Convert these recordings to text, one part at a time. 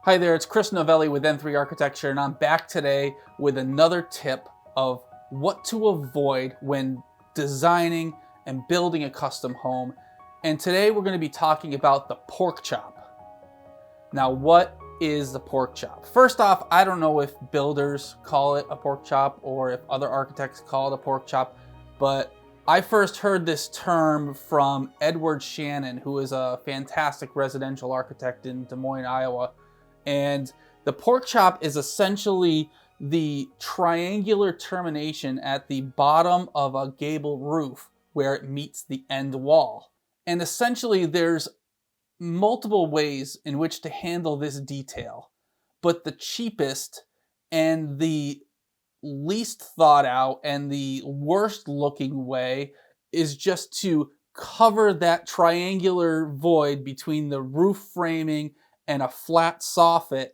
Hi there, it's Chris Novelli with N3 Architecture, and I'm back today with another tip of what to avoid when designing and building a custom home. And today we're going to be talking about the pork chop. Now, what is the pork chop? First off, I don't know if builders call it a pork chop or if other architects call it a pork chop, but I first heard this term from Edward Shannon, who is a fantastic residential architect in Des Moines, Iowa. And the pork chop is essentially the triangular termination at the bottom of a gable roof where it meets the end wall. And essentially there's multiple ways in which to handle this detail, but the cheapest and the least thought out and the worst looking way is just to cover that triangular void between the roof framing and a flat soffit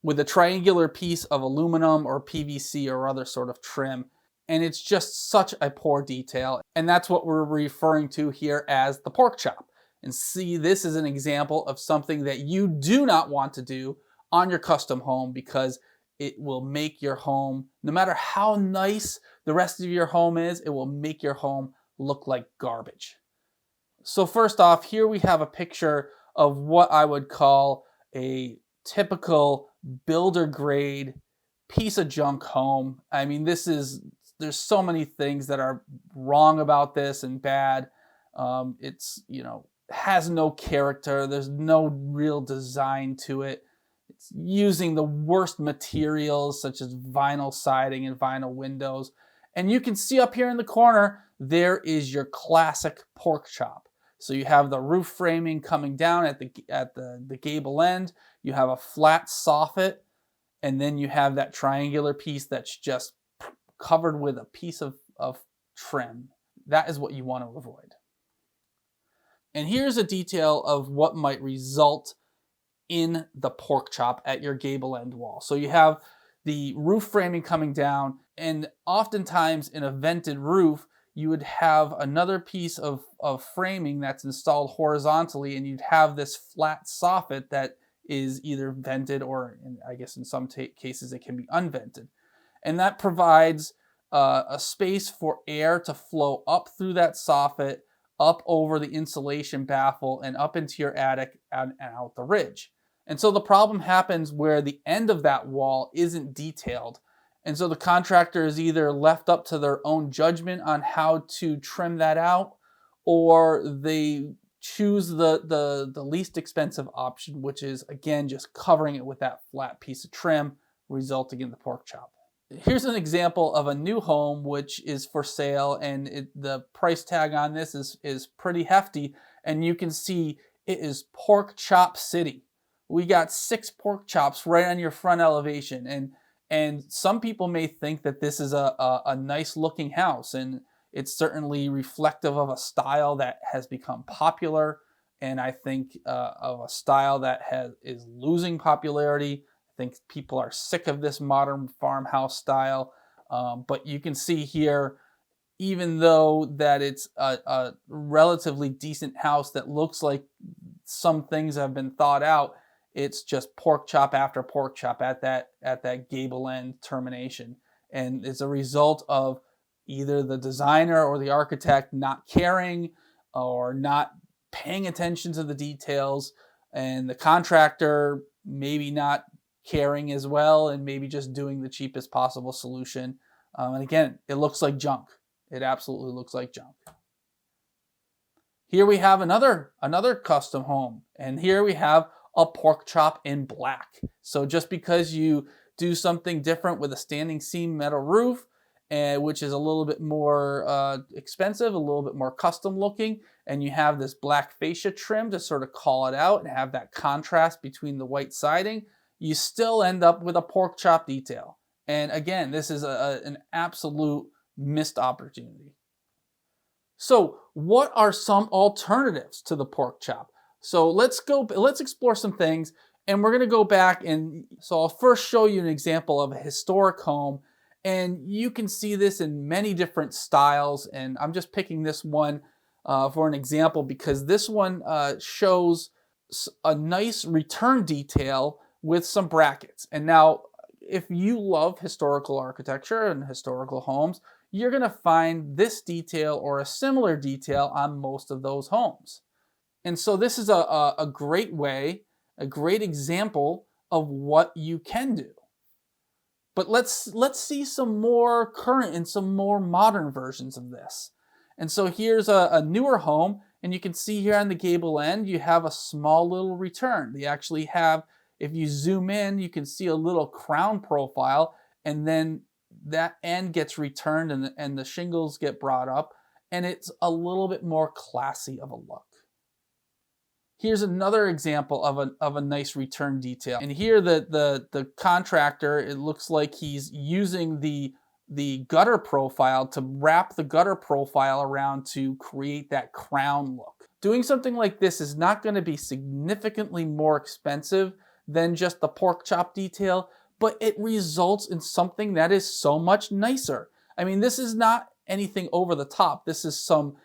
with a triangular piece of aluminum or PVC or other sort of trim. And it's just such a poor detail. And that's what we're referring to here as the pork chop. And see, this is an example of something that you do not want to do on your custom home, because it will make your home, no matter how nice the rest of your home is, it will make your home look like garbage. So first off, here we have a picture of what I would call a typical builder grade piece of junk home. I mean, there's so many things that are wrong about this and bad. It's, has no character. There's no real design to it. It's using the worst materials such as vinyl siding and vinyl windows. And you can see up here in the corner, there is your classic pork chop. So you have the roof framing coming down at the gable end. You have a flat soffit, and then you have that triangular piece that's just covered with a piece of trim. That is what you want to avoid. And here's a detail of what might result in the pork chop at your gable end wall. So you have the roof framing coming down, and oftentimes in a vented roof, you would have another piece of framing that's installed horizontally, and you'd have this flat soffit that is either vented or, I guess in some cases, it can be unvented. And that provides a space for air to flow up through that soffit, up over the insulation baffle, and up into your attic and out the ridge. And so the problem happens where the end of that wall isn't detailed. And so the contractor is either left up to their own judgment on how to trim that out, or they choose the least expensive option, which is, again, just covering it with that flat piece of trim, resulting in the pork chop. Here's an example of a new home which is for sale, and the price tag on this is pretty hefty, and you can see it is pork chop city. We got 6 pork chops right on your front elevation, and some people may think that this is a nice looking house, and it's certainly reflective of a style that has become popular, and I think of a style that is losing popularity. I think people are sick of this modern farmhouse style, but you can see here, even though that it's a relatively decent house that looks like some things have been thought out, it's just pork chop after pork chop at that gable end termination. And it's a result of either the designer or the architect not caring or not paying attention to the details, and the contractor maybe not caring as well, and maybe just doing the cheapest possible solution. And again, it looks like junk. It absolutely looks like junk. Here we have another custom home, and here we have a pork chop in black. So just because you do something different with a standing seam metal roof, which is a little bit more expensive, a little bit more custom looking, and you have this black fascia trim to sort of call it out and have that contrast between the white siding, you still end up with a pork chop detail. And again, this is an absolute missed opportunity. So what are some alternatives to the pork chop? So let's explore some things, and we're going to go back, and so I'll first show you an example of a historic home, and you can see this in many different styles, and I'm just picking this one for an example because this one shows a nice return detail with some brackets. And now, if you love historical architecture and historical homes, you're going to find this detail or a similar detail on most of those homes. And so this is a great way, a great example of what you can do. But let's see some more current and some more modern versions of this. And so here's a newer home, and you can see here on the gable end, you have a small little return. They actually have, if you zoom in, you can see a little crown profile, and then that end gets returned and the shingles get brought up, and it's a little bit more classy of a look. Here's another example of a nice return detail. And here the contractor, it looks like he's using the gutter profile to wrap the gutter profile around to create that crown look. Doing something like this is not going to be significantly more expensive than just the pork chop detail, but it results in something that is so much nicer. I mean, this is not anything over the top. This is some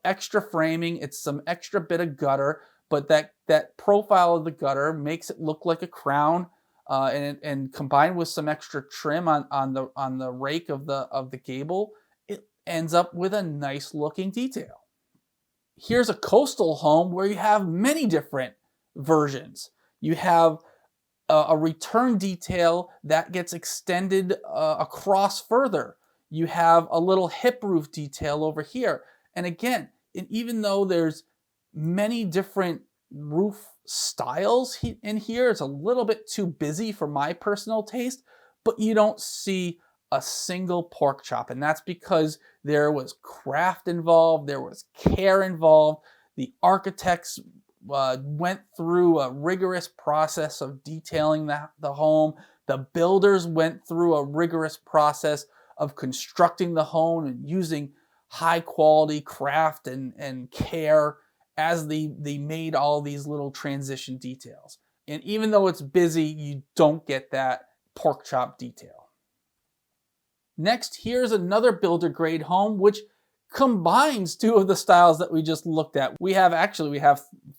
extra framing. It's some extra bit of gutter, but that profile of the gutter makes it look like a crown, and combined with some extra trim on the rake of the gable, it ends up with a nice looking detail. Here's a coastal home where you have many different versions. You have a return detail that gets extended across further. You have a little hip roof detail over here. And again, even though there's many different roof styles in here, it's a little bit too busy for my personal taste, but you don't see a single pork chop. And that's because there was craft involved, there was care involved. The architects went through a rigorous process of detailing the home. The builders went through a rigorous process of constructing the home and using high quality craft and care as they made all these little transition details. And even though it's busy, you don't get that pork chop detail. Next, here's another builder grade home, which combines two of the styles that we just looked at. We have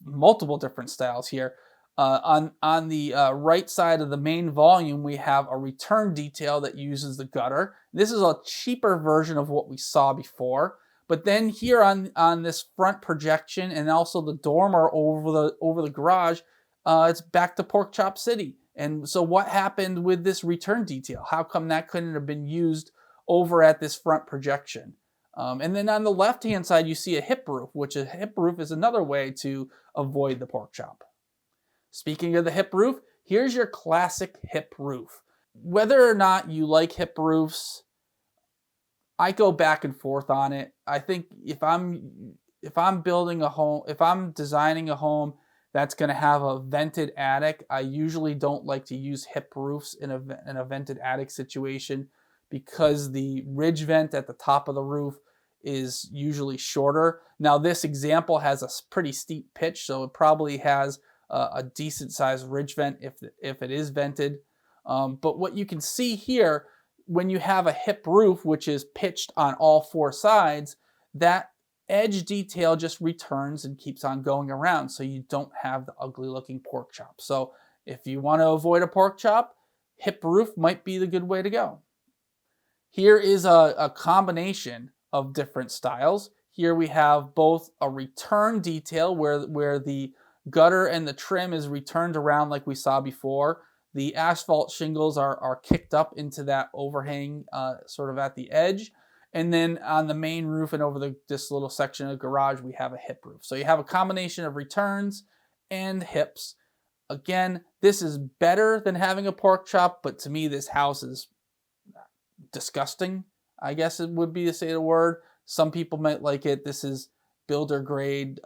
multiple different styles here. On the right side of the main volume, we have a return detail that uses the gutter. This is a cheaper version of what we saw before. But then here on this front projection and also the dormer over the garage, it's back to Pork Chop City. And so what happened with this return detail? How come that couldn't have been used over at this front projection? And then on the left-hand side, you see a hip roof, which a hip roof is another way to avoid the pork chop. Speaking of the hip roof, here's your classic hip roof. Whether or not you like hip roofs, I go back and forth on it. I think if I'm building a home, if I'm designing a home that's going to have a vented attic, I usually don't like to use hip roofs in a vented attic situation because the ridge vent at the top of the roof is usually shorter. Now this example has a pretty steep pitch, so it probably has a decent sized ridge vent if it is vented. But what you can see here, when you have a hip roof, which is pitched on all four sides, that edge detail just returns and keeps on going around, so you don't have the ugly looking pork chop. So if you want to avoid a pork chop, hip roof might be the good way to go. Here is a combination of different styles. Here we have both a return detail where the gutter and the trim is returned around like we saw before. The asphalt shingles are kicked up into that overhang sort of at the edge. And then on the main roof and over this little section of the garage, we have a hip roof. So you have a combination of returns and hips. Again, this is better than having a pork chop, but to me, this house is disgusting, I guess it would be to say the word. Some people might like it. This is builder grade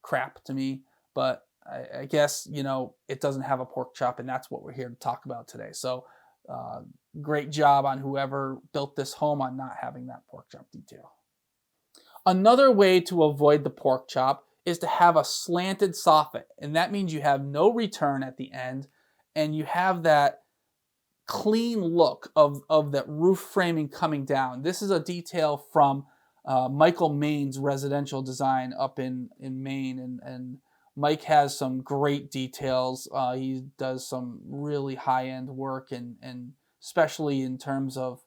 crap to me, but I guess, it doesn't have a pork chop, and that's what we're here to talk about today. So great job on whoever built this home on not having that pork chop detail. Another way to avoid the pork chop is to have a slanted soffit, and that means you have no return at the end, and you have that clean look of that roof framing coming down. This is a detail from Michael Maine's residential design up in Maine, and Mike has some great details. He does some really high-end work, and especially in terms of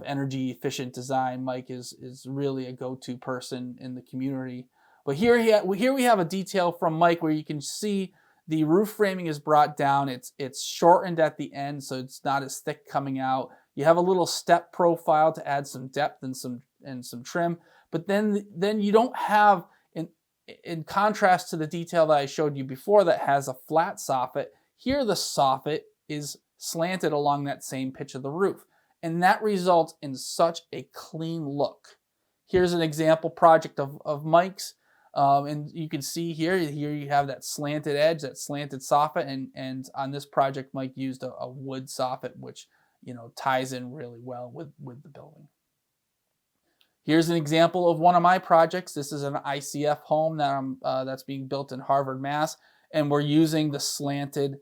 energy efficient design, Mike is really a go-to person in the community. But here we have a detail from Mike where you can see the roof framing is brought down. It's shortened at the end, so it's not as thick coming out. You have a little step profile to add some depth and some trim. But then you don't have, in contrast to the detail that I showed you before that has a flat soffit, here the soffit is slanted along that same pitch of the roof. And that results in such a clean look. Here's an example project of Mike's. And you can see here you have that slanted edge, that slanted soffit. And on this project, Mike used a wood soffit, which ties in really well with the building. Here's an example of one of my projects. This is an ICF home that's being built in Harvard, Mass. And we're using the slanted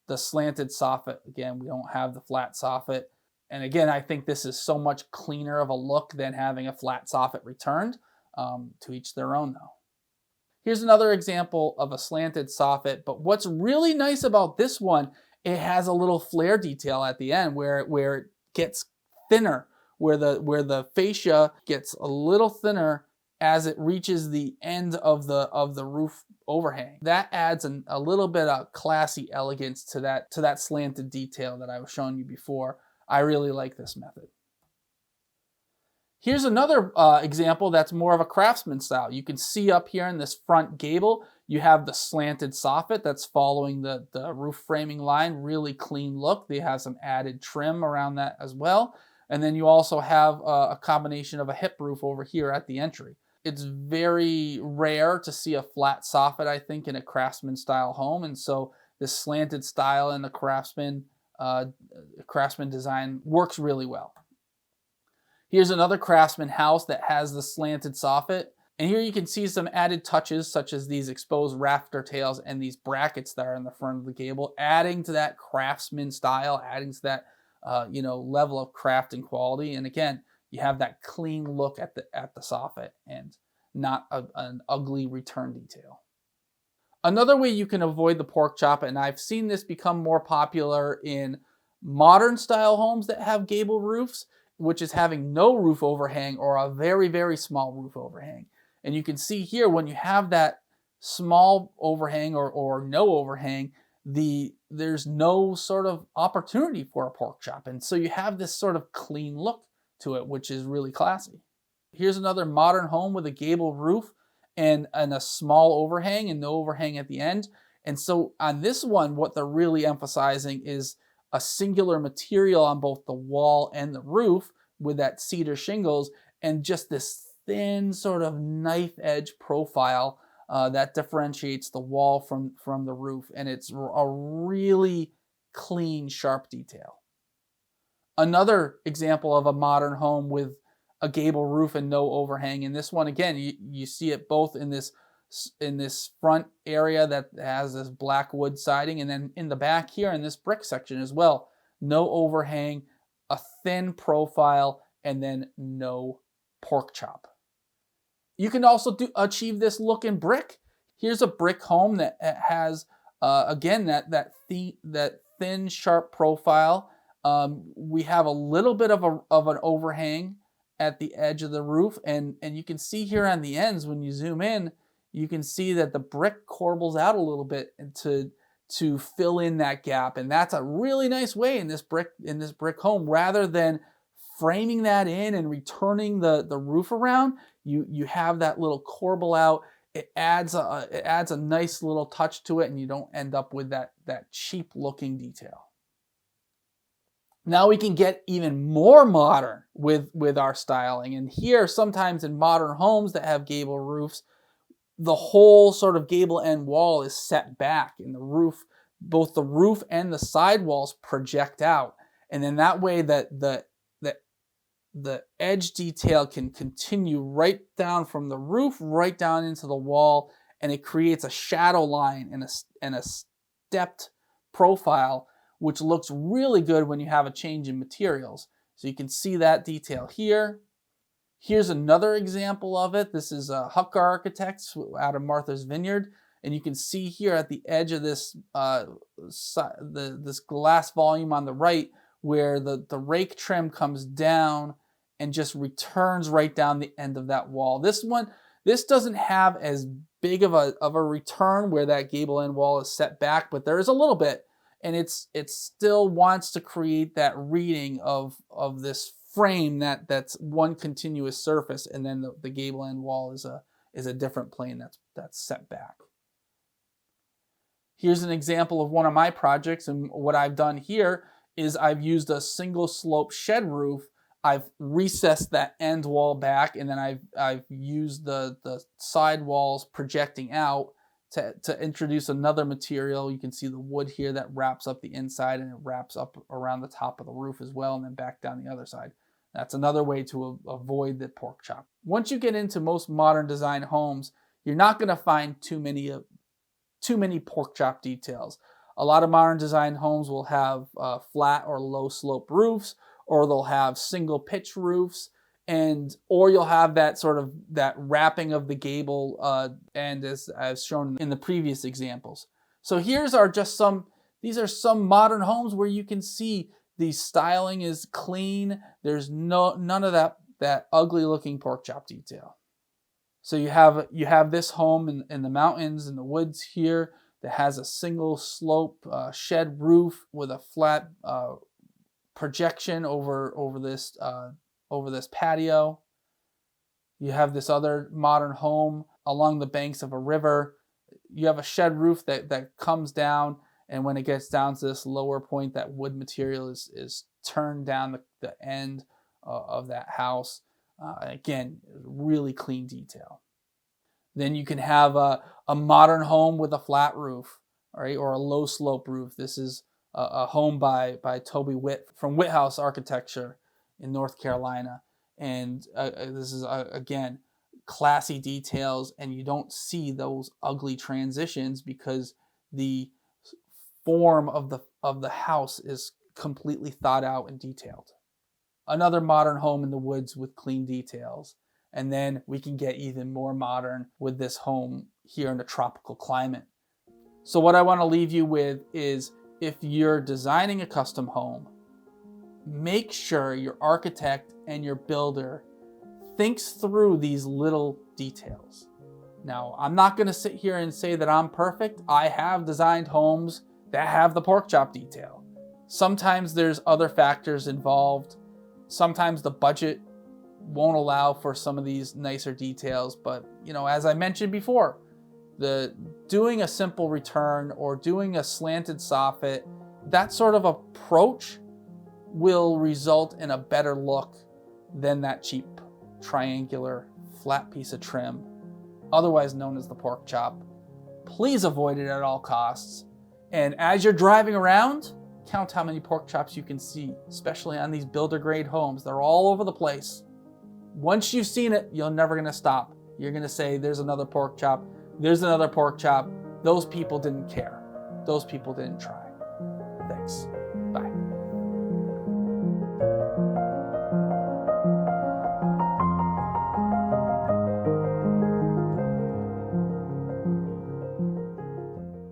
soffit. Again, we don't have the flat soffit. And again, I think this is so much cleaner of a look than having a flat soffit returned. To each their own, though. Here's another example of a slanted soffit. But what's really nice about this one, it has a little flare detail at the end where it gets thinner, where the fascia gets a little thinner as it reaches the end of the roof overhang. That adds a little bit of classy elegance to that slanted detail that I was showing you before. I really like this method. Here's another example that's more of a craftsman style. You can see up here in this front gable, you have the slanted soffit that's following the roof framing line. Really clean look. They have some added trim around that as well. And then you also have a combination of a hip roof over here at the entry. It's very rare to see a flat soffit, I think, in a craftsman style home. And so this slanted style in the craftsman design works really well. Here's another craftsman house that has the slanted soffit. And here you can see some added touches such as these exposed rafter tails and these brackets that are in the front of the gable, adding to that craftsman style, adding to that level of craft and quality. And again, you have that clean look at the soffit and not an ugly return detail. Another way you can avoid the pork chop, and I've seen this become more popular in modern style homes that have gable roofs, which is having no roof overhang or a very, very small roof overhang. And you can see here when you have that small overhang or no overhang, there's no sort of opportunity for a pork chop. And so you have this sort of clean look to it, which is really classy. Here's another modern home with a gable roof and a small overhang and no overhang at the end. And so on this one, what they're really emphasizing is a singular material on both the wall and the roof with that cedar shingles and just this thin sort of knife edge profile that differentiates the wall from the roof. And it's a really clean, sharp detail. Another example of a modern home with a gable roof and no overhang. And this one, again, you see it both in this front area that has this black wood siding, and then in the back here in this brick section as well. No overhang, a thin profile, and then no pork chop. You can also achieve this look in brick. Here's a brick home that has, again, that thin, sharp profile. We have a little bit of an overhang at the edge of the roof, and you can see here on the ends when you zoom in, you can see that the brick corbels out a little bit to fill in that gap, and that's a really nice way in this brick home. Rather than framing that in and returning the roof around, you have that little corbel out. It adds a nice little touch to it, and you don't end up with that cheap looking detail. Now we can get even more modern with our styling. And here, sometimes in modern homes that have gable roofs, the whole sort of gable end wall is set back, and the roof, both the roof and the side walls project out. And then that way that the edge detail can continue right down from the roof, right down into the wall, and it creates a shadow line and a stepped profile, which looks really good when you have a change in materials. So you can see that detail here. Here's another example of it. This is Hucker Architects out of Martha's Vineyard. And you can see here at the edge of this this glass volume on the right, where the rake trim comes down and just returns right down the end of that wall. This doesn't have as big of a return where that gable end wall is set back, but there is a little bit, and it still wants to create that reading of this frame that's one continuous surface, and then the gable end wall is a different plane that's set back. Here's an example of one of my projects, and what I've done here is I've used a single slope shed roof. I've recessed that end wall back, and then I've used the side walls projecting out to introduce another material. You can see the wood here that wraps up the inside, and it wraps up around the top of the roof as well, and then back down the other side. That's another way to avoid the pork chop. Once you get into most modern design homes, you're not going to find too many pork chop details. A lot of modern design homes will have flat or low slope roofs, or they'll have single pitch roofs, or you'll have that wrapping of the gable end as shown in the previous examples. So these are some modern homes where you can see the styling is clean. There's none of that ugly looking pork chop detail. So you have this home in the mountains, in the woods here, that has a single slope shed roof with a flat projection over this patio. You have this other modern home along the banks of a river. You have a shed roof that comes down, and when it gets down to this lower point, that wood material is turned down the end of that house. Again, really clean detail. Then you can have a modern home with a flat roof, right, or a low slope roof. This is a home by Toby Witt from Witt House Architecture in North Carolina. And this is, again, classy details, and you don't see those ugly transitions because the form of the house is completely thought out and detailed. Another modern home in the woods with clean details. And then we can get even more modern with this home here in a tropical climate. So what I want to leave you with is, if you're designing a custom home, make sure your architect and your builder thinks through these little details. Now, I'm not going to sit here and say that I'm perfect. I have designed homes that have the pork chop detail. Sometimes there's other factors involved. Sometimes the budget won't allow for some of these nicer details, but as I mentioned before, doing a simple return or doing a slanted soffit, that sort of approach will result in a better look than that cheap triangular flat piece of trim, otherwise known as the pork chop. Please avoid it at all costs. And as you're driving around, count how many pork chops you can see, especially on these builder grade homes. They're all over the place. Once you've seen it, you're never going to stop. You're going to say, there's another pork chop. There's another pork chop. Those people didn't care. Those people didn't try. Thanks.